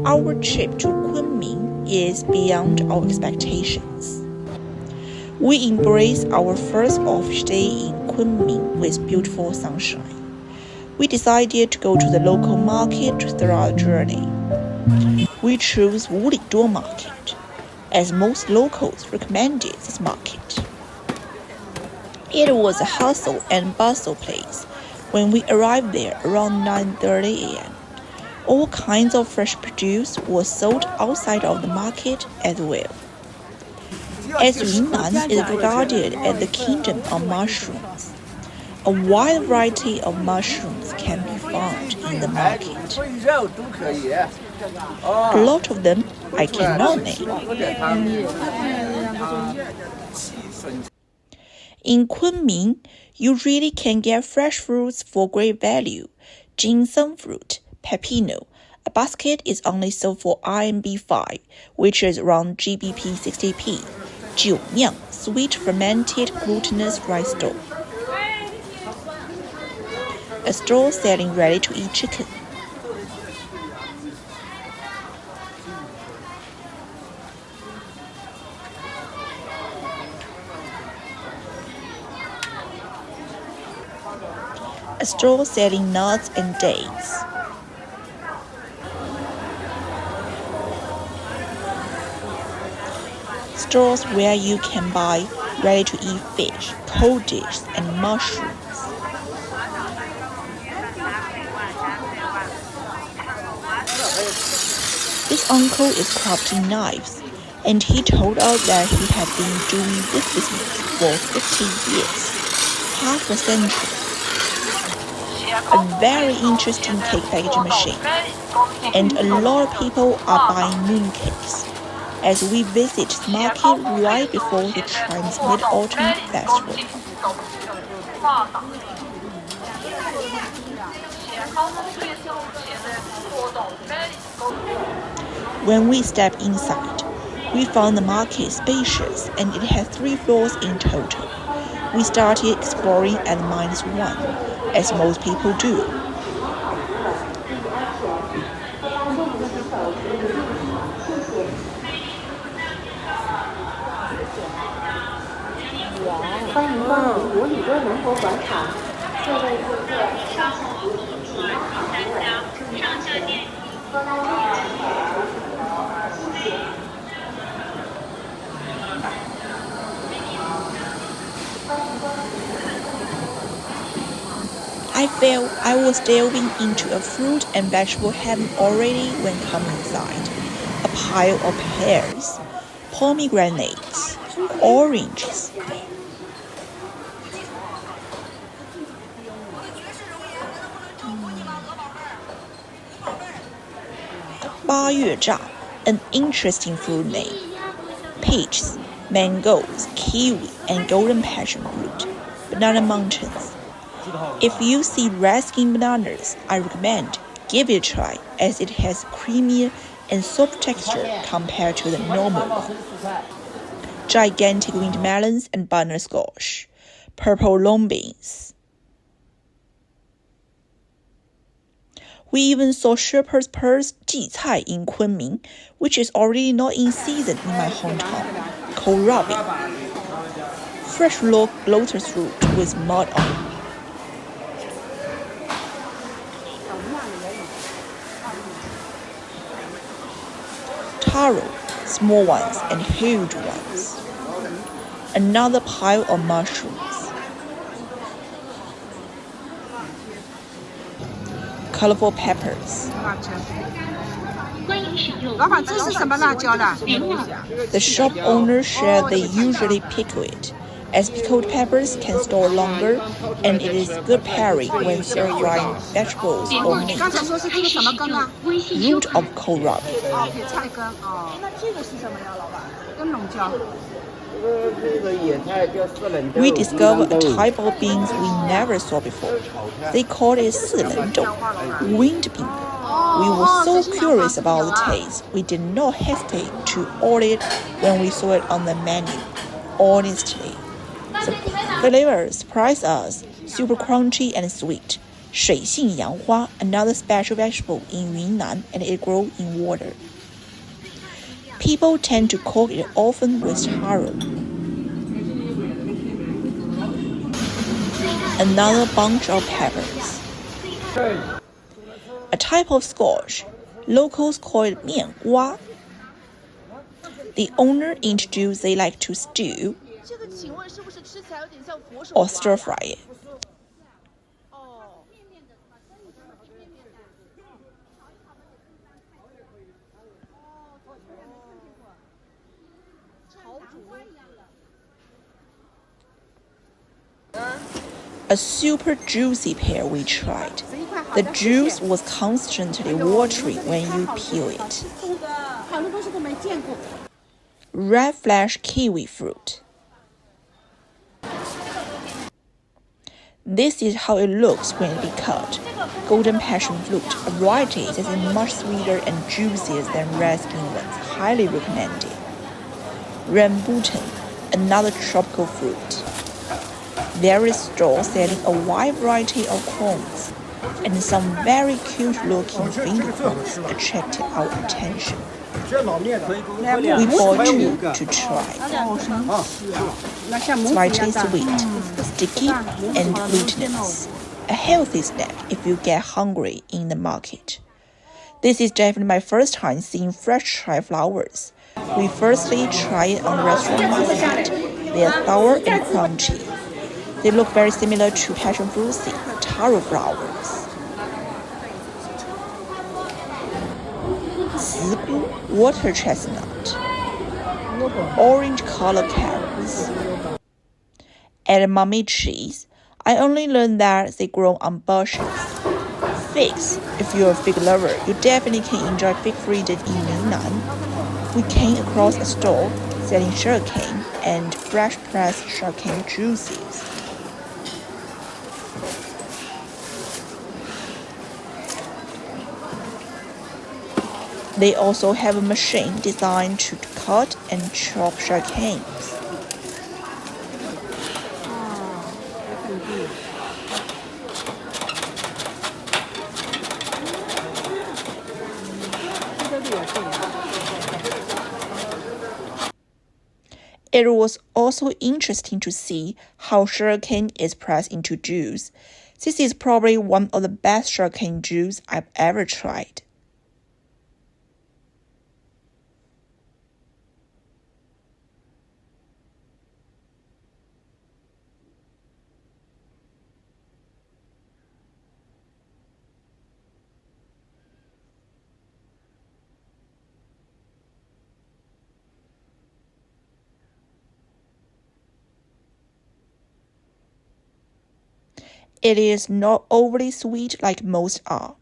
Our trip to Kunming is beyond our expectations. We embrace our first off day in Kunming with beautiful sunshine. We decided to go to the local market throughout the journey. We chose Wuliduo Market, as most locals recommended this market. It was a hustle and bustle place when we arrived there around 9:30 a.m. All kinds of fresh produce was sold outside of the market as well. As Yunnan is regarded as the kingdom of mushrooms, a wide variety of mushrooms can be found in the market. A lot of them I cannot name. In Kunming, you really can get fresh fruits for great value. Ginseng fruit, pepino. A basket is only sold for RMB 5, which is around GBP 60p. 酒酿, sweet fermented glutinous rice dough. A stall selling ready-to-eat chicken. A stall selling nuts and dates. Stores where you can buy ready-to-eat fish, cold dishes, and mushrooms. This uncle is crafting knives, and he told us that he had been doing this business for 50 years, half a century. A very interesting cake packaging machine, and a lot of people are buying mooncakes, as we visit this market right before the Chinese Mid-Autumn Festival. When we stepped inside, we found the market spacious and it has 3 floors in total. We started exploring at -1, as most people do. I felt I was delving into a fruit and vegetable heaven already when coming inside. A pile of pears, pomegranates, oranges. Bayuezha, an interesting fruit name. Peaches, mangoes, kiwi, and golden passion fruit. Banana mountains. If you see red-skin bananas, I recommend give it a try, as it has creamier and soft texture compared to the normal one. Gigantic wind melons and butterscotch. Purple long beans. We even saw shepherd's purse 荠菜 in Kunming, which is already not in season in my hometown, kohlrabi. Fresh lotus root with mud on. Taro, small ones and huge ones. Another pile of mushrooms. Colorful peppers. The shop owners said they usually pickle it, as pickled peppers can store longer and it is good pairing when stir-frying vegetables or meat. Root of kohlrabi. We discovered a type of beans we never saw before. They called it 四人豆, wind bean. We were so curious about the taste, we did not hesitate to order it when we saw it on the menu. Honestly, the flavor surprised us, super crunchy and sweet. 水性杨花, another special vegetable in Yunnan, and it grows in water. People tend to cook it often with taro. Another bunch of peppers. A type of squash. Locals call it 面瓜. The owner introduced they like to stew or stir fry it. A super juicy pear we tried. The juice was constantly watery when you peel it. Red flesh kiwi fruit. This is how it looks when it is cut. Golden passion fruit, a variety that is much sweeter and juicier than red skin ones. Highly recommended. Rambutan, another tropical fruit. There is stores selling a wide variety of cones, and some very cute-looking finger foods attracted our attention. We bought two to try. Slightly sweet, sticky, and glutinous. A healthy snack if you get hungry in the market. This is definitely my first time seeing fresh chai flowers. We firstly tried it on the restaurant market. They are sour and crunchy. They look very similar to passion fruit seed, taro flowers. 茨菇, water chestnut, orange color carrots. At mummy cheese, I only learned that they grow on bushes. Figs, if you're a fig lover, you definitely can enjoy fig fruit in Yunnan. We came across a store selling sugarcane and fresh pressed sugarcane juices. They also have a machine designed to cut and chop sugarcanes. It was also interesting to see how sugarcane is pressed into juice. This is probably one of the best sugarcane juice I've ever tried. It is not overly sweet like most are.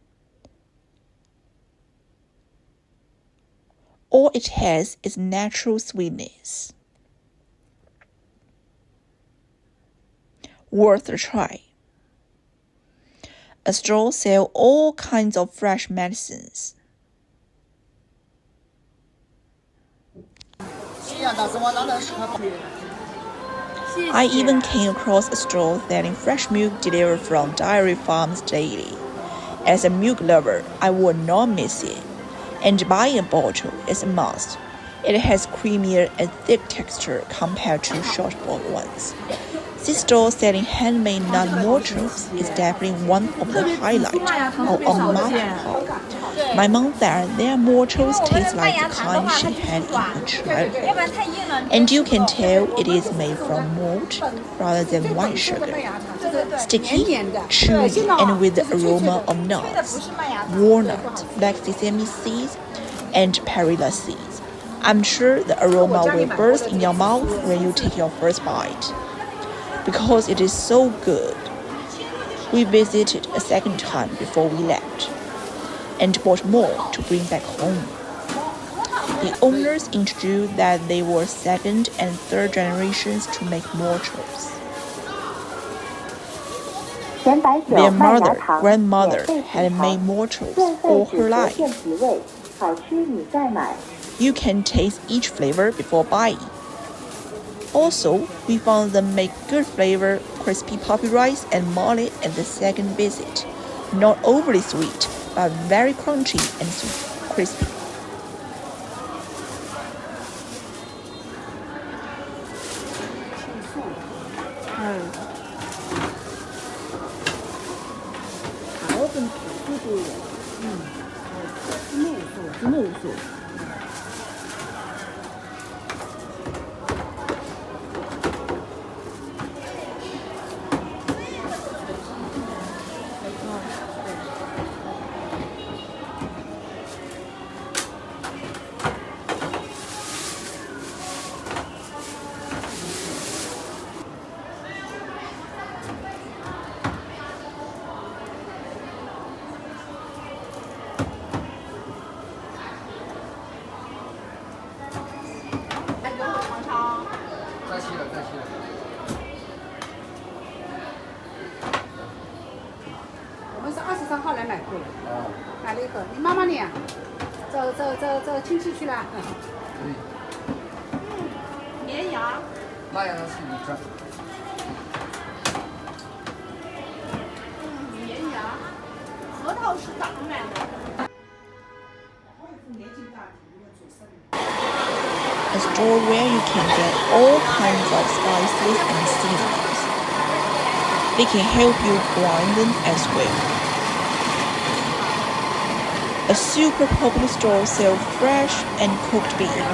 All it has is natural sweetness. Worth a try. A store sells all kinds of fresh medicines. I even came across a store selling fresh milk delivered from dairy farms daily. As a milk lover, I would not miss it. And buying a bottle is a must. It has creamier and thick texture compared to short-bottle ones. This store selling handmade non-mortals is definitely one of the highlights of a market haul. My mom said their mortals taste like the kind she had in her childhood. And you can tell it is made from malt rather than white sugar. Sticky, chewy, and with the aroma of nuts, walnut, black sesame seeds, and perilla seeds. I'm sure the aroma will burst in your mouth when you take your first bite, because it is so good. We visited a second time before we left, and bought more to bring back home. The owners introduced that they were second and third generations to make mortals. Their grandmother had made mortals all her life. You can taste each flavor before buying. Also, we found them make good flavor crispy poppy rice and mullet at the second visit. not overly sweet, but very crunchy and crispy. A store where you can get all kinds of spices and seasonings. They can help you grind them as well. A super popular store sells fresh and cooked beef.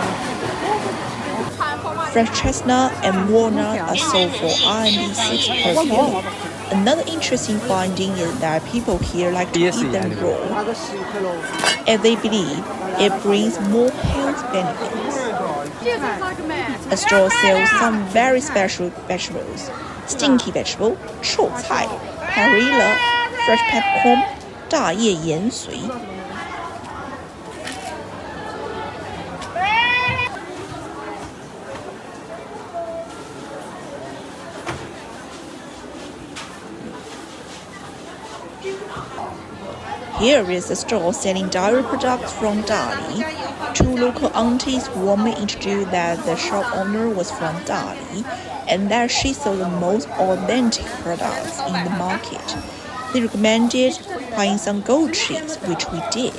Fresh chestnut and walnut are sold for RMB 6 per kilo. Another interesting finding is that people here like to eat them raw, as they believe it brings more health benefits. A store sells some very special vegetables: stinky vegetable, 臭菜, perilla, fresh peppercorn, 大叶盐水. Here is a store selling dairy products from Dali. Two local aunties warmly introduced that the shop owner was from Dali and that she sold the most authentic products in the market. They recommended buying some goat cheese, which we did.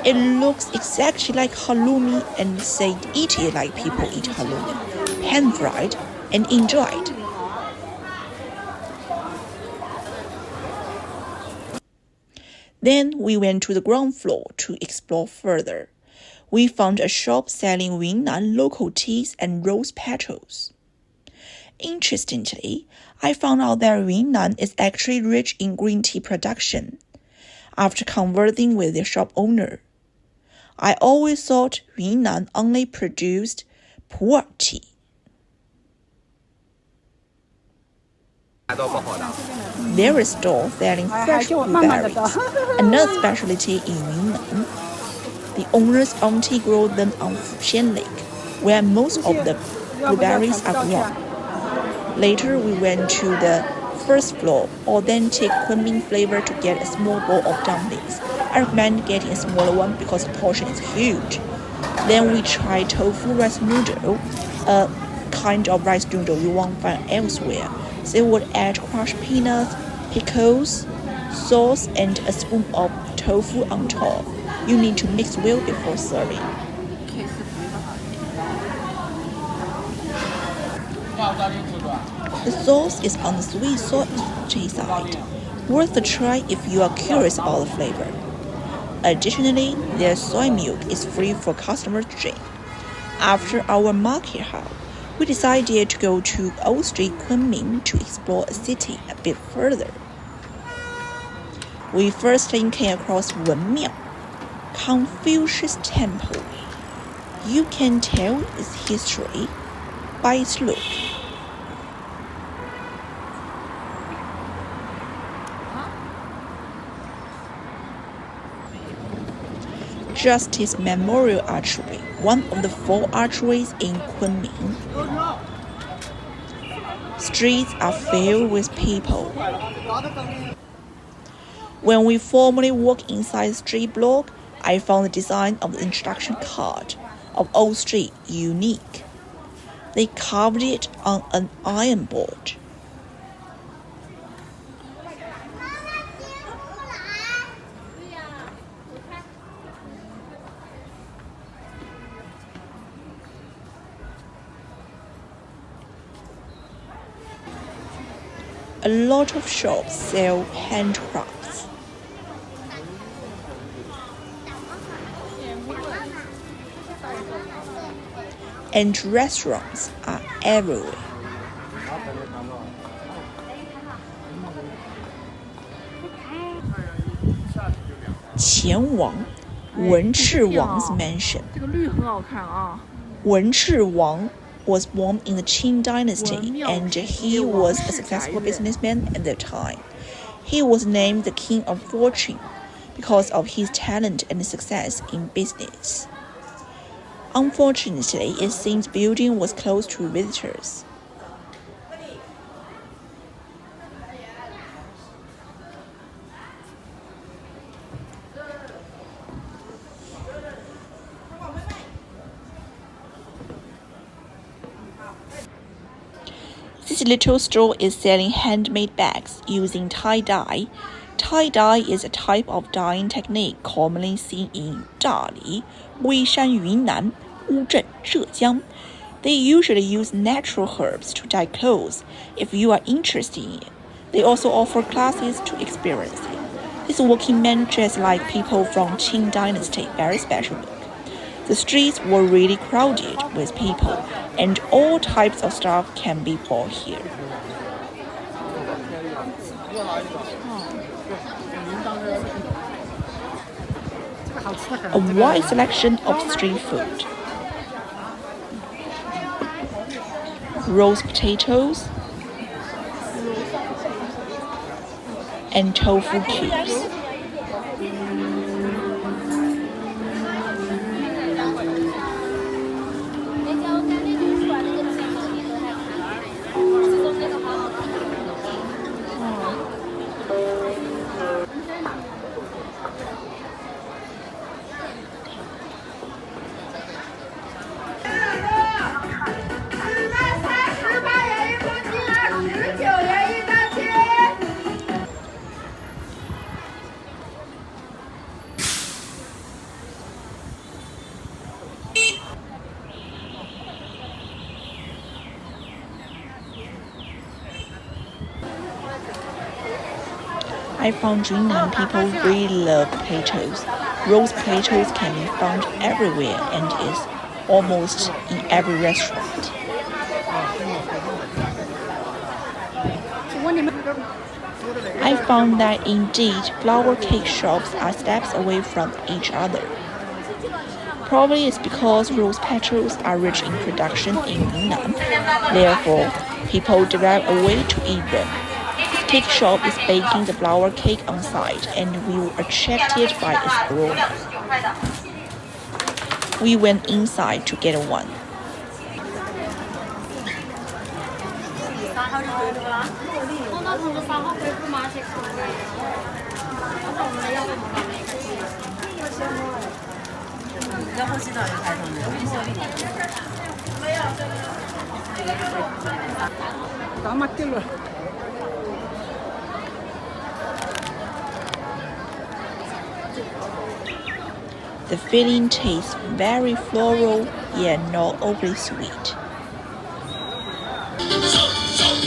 It looks exactly like halloumi and said eat it like people eat halloumi, pan-fried and enjoyed. Then we went to the ground floor to explore further. We found a shop selling Yunnan local teas and rose petals. Interestingly, I found out that Yunnan is actually rich in green tea production. After conversing with the shop owner, I always thought Yunnan only produced pu'er tea. There is a store selling fresh blueberries, another specialty in Yunnan. The owner's auntie grows them on Fuxian Lake, where most of the blueberries are grown. Later, we went to the first floor, authentic Kunming flavor, to get a small bowl of dumplings. I recommend getting a smaller one because the portion is huge. Then we tried tofu rice noodle, a kind of rice noodle you won't find elsewhere. They would add crushed peanuts, pickles, sauce, and a spoon of tofu on top. You need to mix well before serving. The sauce is on the sweet salty side, worth a try if you are curious about the flavor. Additionally, their soy milk is free for customers to drink. After our market haul, we decided to go to Old Street Kunming to explore a city a bit further. We first came across Wenmiao, Confucius Temple. You can tell its history by its look. Justice Memorial Archway, one of the 4 archways in Kunming. Streets are filled with people. When we formally walked inside the street block, I found the design of the instruction card of Old Street unique. They carved it on an iron board. A lot of shops sell handcrafts. And restaurants are everywhere. 前往文赤王's mansion. 这个绿很好看啊。文赤王 was born in the Qing dynasty, and he was a successful businessman at the time. He was named the King of Fortune because of his talent and success in business. Unfortunately, it seems the building was closed to visitors. This little store is selling handmade bags using tie-dye. Tie-dye is a type of dyeing technique commonly seen in Dali, Yunnan, Zhejiang. They usually use natural herbs to dye clothes if you are interested in it. They also offer classes to experience it. These working men dress like people from Qing dynasty, very special look. The streets were really crowded with people, and all types of stuff can be bought here. A wide selection of street food. Roast potatoes and tofu cubes. I found Yunnan people really love potatoes. Roast potatoes can be found everywhere and is almost in every restaurant. I found that indeed flour cake shops are steps away from each other. Probably it's because roast potatoes are rich in production in Yunnan. Therefore, people develop a way to eat them. The cake shop is baking the flour cake on site, and we were attracted by its aroma. We went inside to get one. The filling tastes very floral, yet not overly sweet.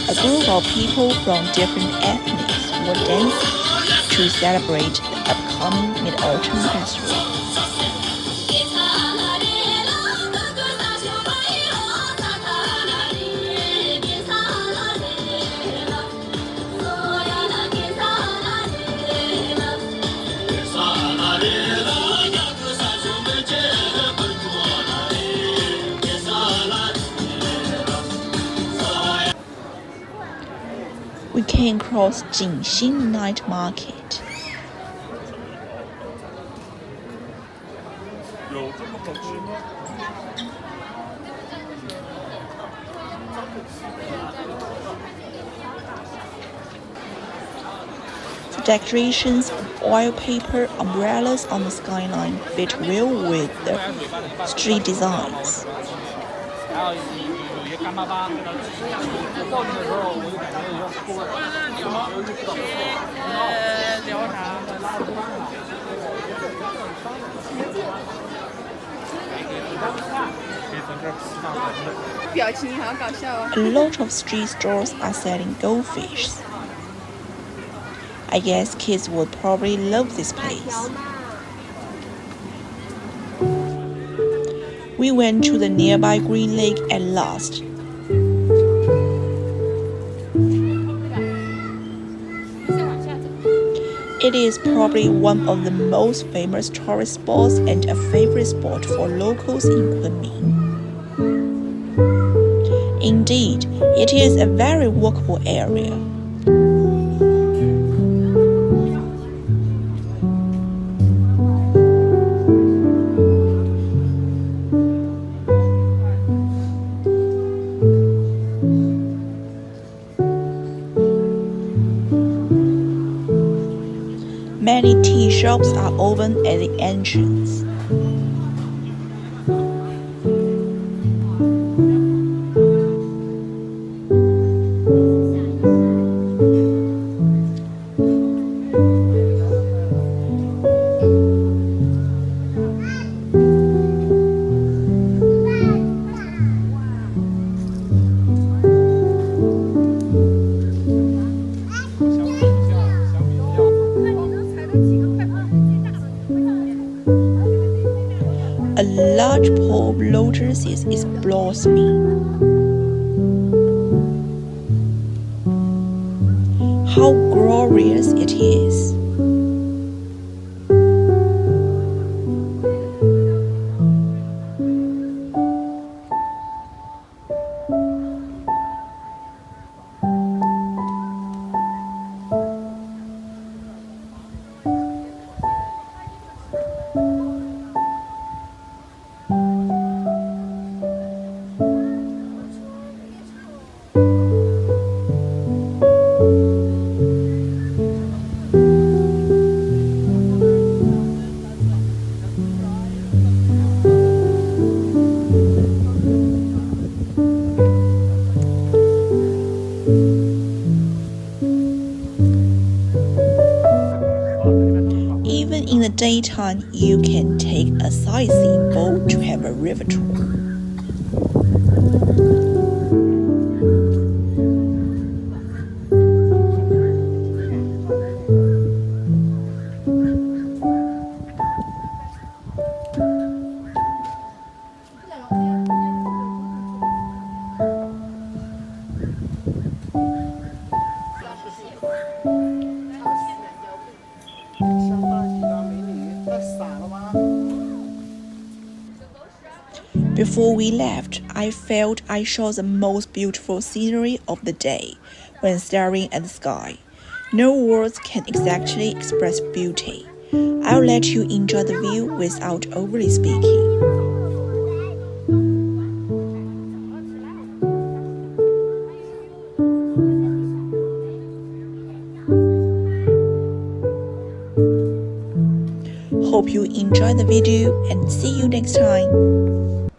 A group of people from different ethnics were dancing to celebrate the upcoming Mid-Autumn Festival. We came across Xishuang Night Market. The decorations of oil paper umbrellas on the skyline fit well with the street designs. A lot of street stores are selling goldfish. I guess kids would probably love this place. We went to the nearby Green Lake at last. It is probably one of the most famous tourist spots and a favorite spot for locals in Kunming. Indeed, it is a very walkable area. Many tea shops are open at the entrance. A large pool of lotuses is blossoming. How glorious it is! Even in the daytime, you can take a sightseeing boat to have a river tour. Before we left, I felt I saw the most beautiful scenery of the day when staring at the sky. No words can exactly express beauty. I'll let you enjoy the view without overly speaking. Hope you enjoyed the video and see you next time.